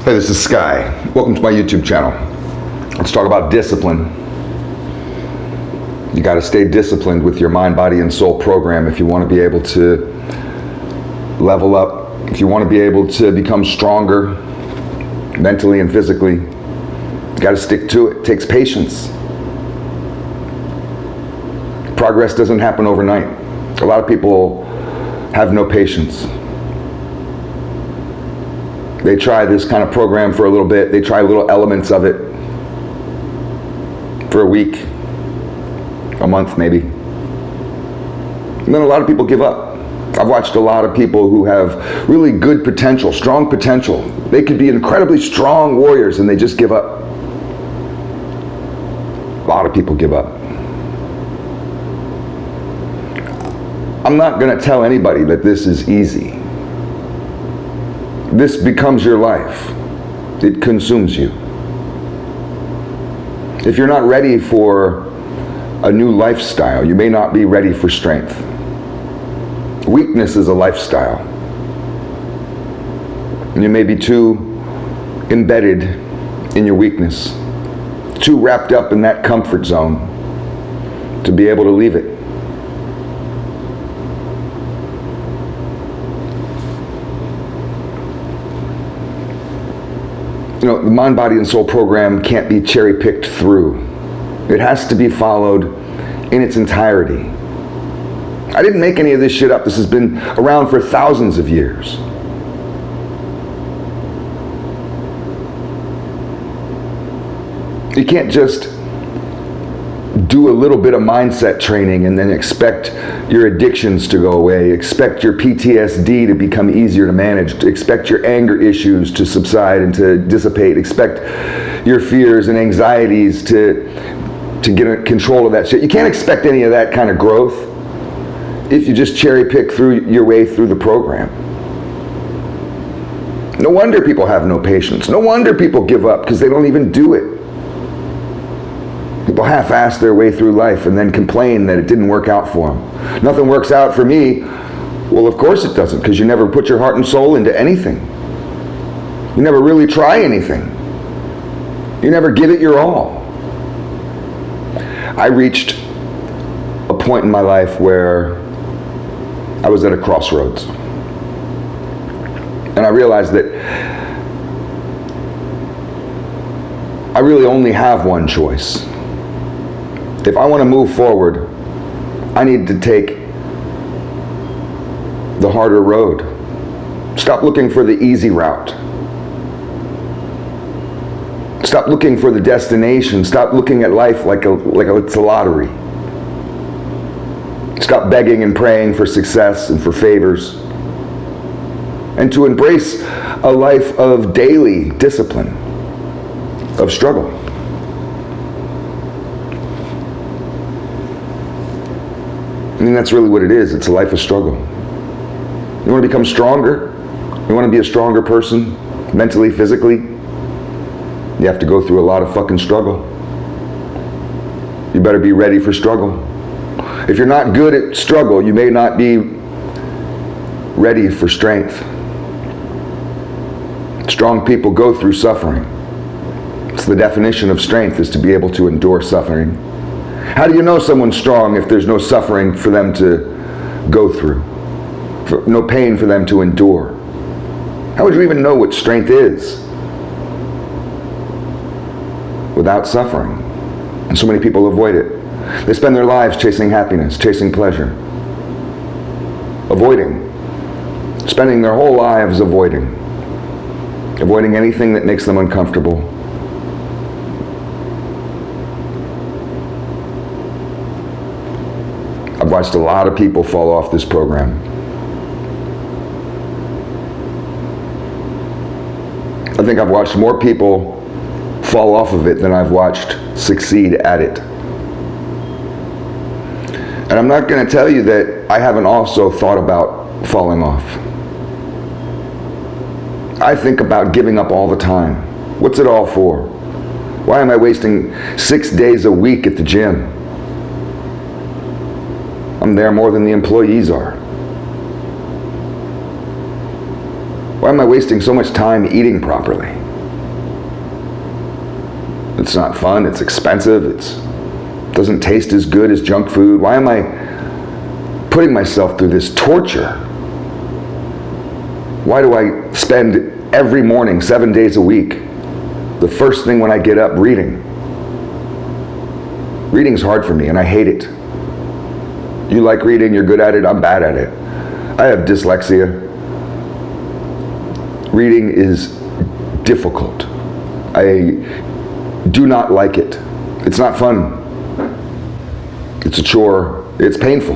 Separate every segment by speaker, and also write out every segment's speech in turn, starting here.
Speaker 1: Hey, this is Sky. Welcome to my YouTube channel. Let's talk about discipline. You got to stay disciplined with your mind, body, and soul program if you want to be able to level up, if you want to be able to become stronger mentally and physically. You got to stick to it. It takes patience. Progress doesn't happen overnight. A lot of people have no patience. They try this kind of program for a little bit. They try little elements of it for a week, a month maybe. And then a lot of people give up. I've watched a lot of people who have really good potential, strong potential. They could be incredibly strong warriors and they just give up. A lot of people give up. I'm not going to tell anybody that this is easy. This becomes your life. It consumes you. If you're not ready for a new lifestyle, you may not be ready for strength. Weakness is a lifestyle. And you may be too embedded in your weakness, too wrapped up in that comfort zone to be able to leave it. You know, the mind, body, and soul program can't be cherry-picked through. It has to be followed in its entirety. I didn't make any of this shit up. This has been around for thousands of years. You can't just do a little bit of mindset training and then expect your addictions to go away, expect your PTSD to become easier to manage, expect your anger issues to subside and to dissipate, expect your fears and anxieties to get control of that shit. You can't expect any of that kind of growth if you just cherry pick through your way through the program. No wonder people have no patience. No wonder people give up because they don't even do it. People half-ass their way through life and then complain that it didn't work out for them. Nothing works out for me. Well, of course it doesn't, because you never put your heart and soul into anything. You never really try anything. You never give it your all. I reached a point in my life where I was at a crossroads. And I realized that I really only have one choice. If I want to move forward, I need to take the harder road. Stop looking for the easy route. Stop looking for the destination. Stop looking at life like it's a lottery. Stop begging and praying for success and for favors. And to embrace a life of daily discipline, of struggle. I mean, that's really what it is. It's a life of struggle. You want to become stronger? You want to be a stronger person, mentally, physically? You have to go through a lot of fucking struggle. You better be ready for struggle. If you're not good at struggle, you may not be ready for strength. Strong people go through suffering. It's the definition of strength, is to be able to endure suffering. How do you know someone's strong if there's no suffering for them to go through? No pain for them to endure? How would you even know what strength is without suffering? And so many people avoid it. They spend their lives chasing happiness, chasing pleasure, avoiding, spending their whole lives avoiding anything that makes them uncomfortable. I've watched a lot of people fall off this program. I think I've watched more people fall off of it than I've watched succeed at it. And I'm not going to tell you that I haven't also thought about falling off. I think about giving up all the time. What's it all for? Why am I wasting 6 days a week at the gym? I'm there more than the employees are. Why am I wasting so much time eating properly? It's not fun, it's expensive, it doesn't taste as good as junk food. Why am I putting myself through this torture? Why do I spend every morning, 7 days a week, the first thing when I get up, reading? Reading's hard for me and I hate it. You like reading, you're good at it, I'm bad at it. I have dyslexia. Reading is difficult. I do not like it. It's not fun. It's a chore. It's painful.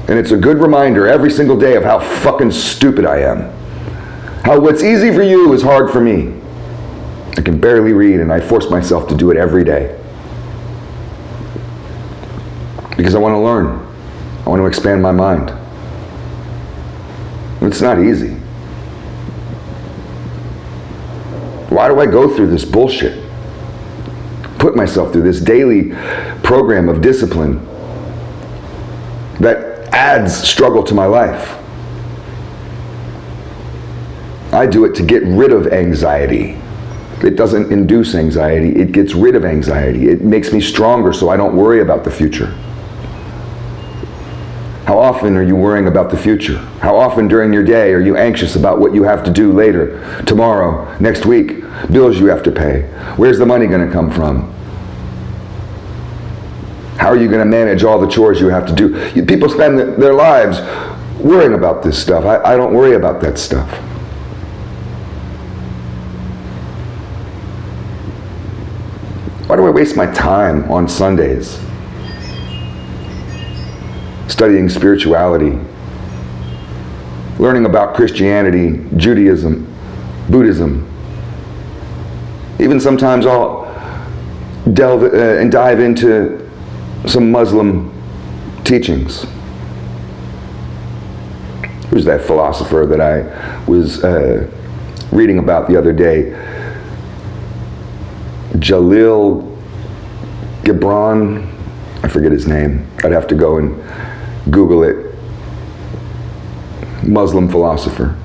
Speaker 1: And it's a good reminder every single day of how fucking stupid I am. How what's easy for you is hard for me. I can barely read and I force myself to do it every day. Because I want to learn. I want to expand my mind. It's not easy. Why do I go through this bullshit? Put myself through this daily program of discipline that adds struggle to my life. I do it to get rid of anxiety. It doesn't induce anxiety, it gets rid of anxiety. It makes me stronger so I don't worry about the future. How often are you worrying about the future? How often during your day are you anxious about what you have to do later, tomorrow, next week, bills you have to pay? Where's the money going to come from? How are you going to manage all the chores you have to do? People spend their lives worrying about this stuff. I don't worry about that stuff. Why do I waste my time on Sundays studying spirituality, learning about Christianity, Judaism, Buddhism? Even sometimes I'll delve and dive into some Muslim teachings. Who's that philosopher that I was reading about the other day? Jalil Gibran, I forget his name. I'd have to go and Google it. Muslim philosopher.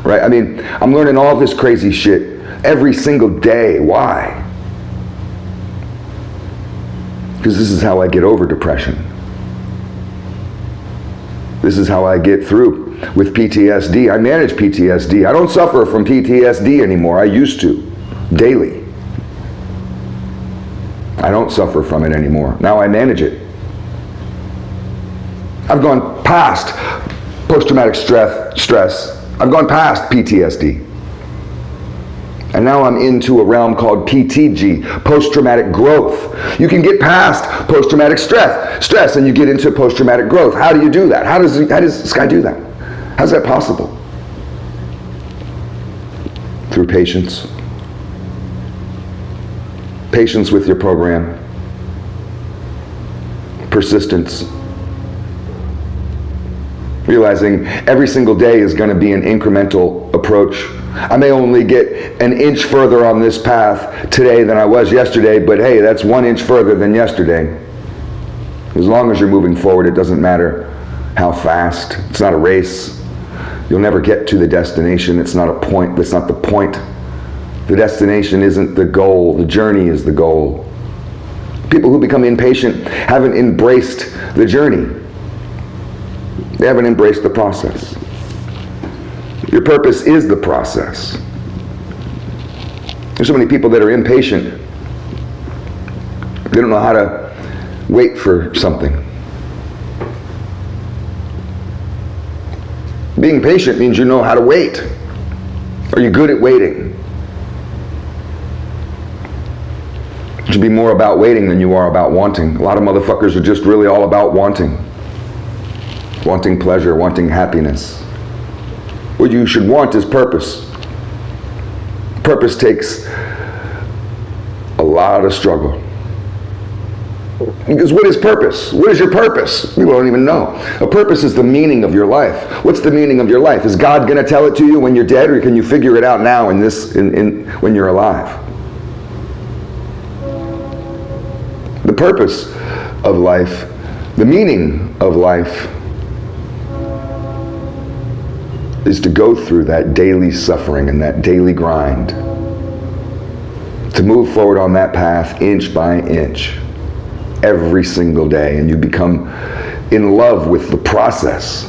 Speaker 1: Right? I mean, I'm learning all this crazy shit every single day. Why? Because this is how I get over depression. This is how I get through with PTSD. I manage PTSD. I don't suffer from PTSD anymore. I used to, daily. I don't suffer from it anymore. Now I manage it. I've gone past post-traumatic stress. I've gone past PTSD. And now I'm into a realm called PTG, post-traumatic growth. You can get past post-traumatic stress and you get into post-traumatic growth. How do you do that? How does this guy do that? How's that possible? Through patience. Patience with your program. Persistence. Realizing every single day is going to be an incremental approach. I may only get an inch further on this path today than I was yesterday, but hey, that's 1 inch further than yesterday. As long as you're moving forward, it doesn't matter how fast. It's not a race. You'll never get to the destination. It's not a point. That's not the point. The destination isn't the goal. The journey is the goal. People who become impatient haven't embraced the journey. They haven't embraced the process. Your purpose is the process. There's so many people that are impatient. They don't know how to wait for something. Being patient means you know how to wait. Are you good at waiting? It should be more about waiting than you are about wanting. A lot of motherfuckers are just really all about wanting. Wanting pleasure, wanting happiness. What you should want is purpose. Purpose takes a lot of struggle. Because what is purpose? What is your purpose? People don't even know. A purpose is the meaning of your life. What's the meaning of your life? Is God going to tell it to you when you're dead, or can you figure it out now when you're alive? The purpose of life, the meaning of life, is to go through that daily suffering and that daily grind to move forward on that path inch by inch every single day, and you become in love with the process.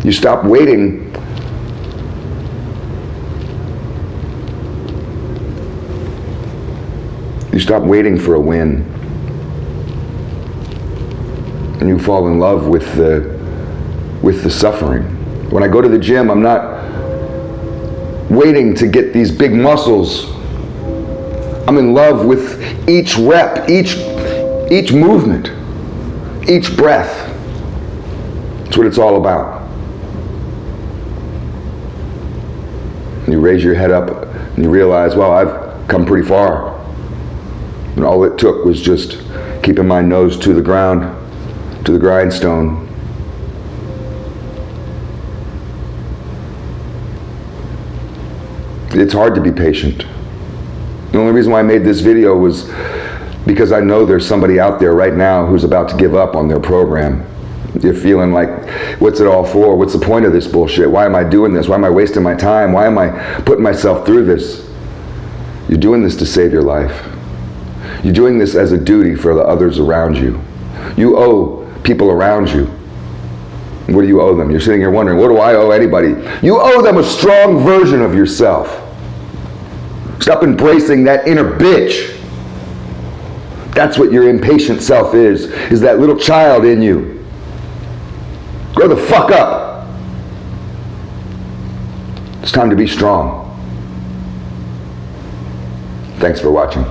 Speaker 1: You stop waiting for a win, and you fall in love with the suffering. When I go to the gym, I'm not waiting to get these big muscles. I'm in love with each rep, each movement, each breath. That's what it's all about. And you raise your head up and you realize, well, I've come pretty far. And all it took was just keeping my nose to the ground, to the grindstone. It's hard to be patient. The only reason why I made this video was because I know there's somebody out there right now who's about to give up on their program. You're feeling like, what's it all for? What's the point of this bullshit? Why am I doing this? Why am I wasting my time? Why am I putting myself through this? You're doing this to save your life. You're doing this as a duty for the others around you. You owe people around you. What do you owe them? You're sitting here wondering, what do I owe anybody? You owe them a strong version of yourself. Stop embracing that inner bitch. That's what your impatient self is that little child in you. Grow the fuck up. It's time to be strong. Thanks for watching.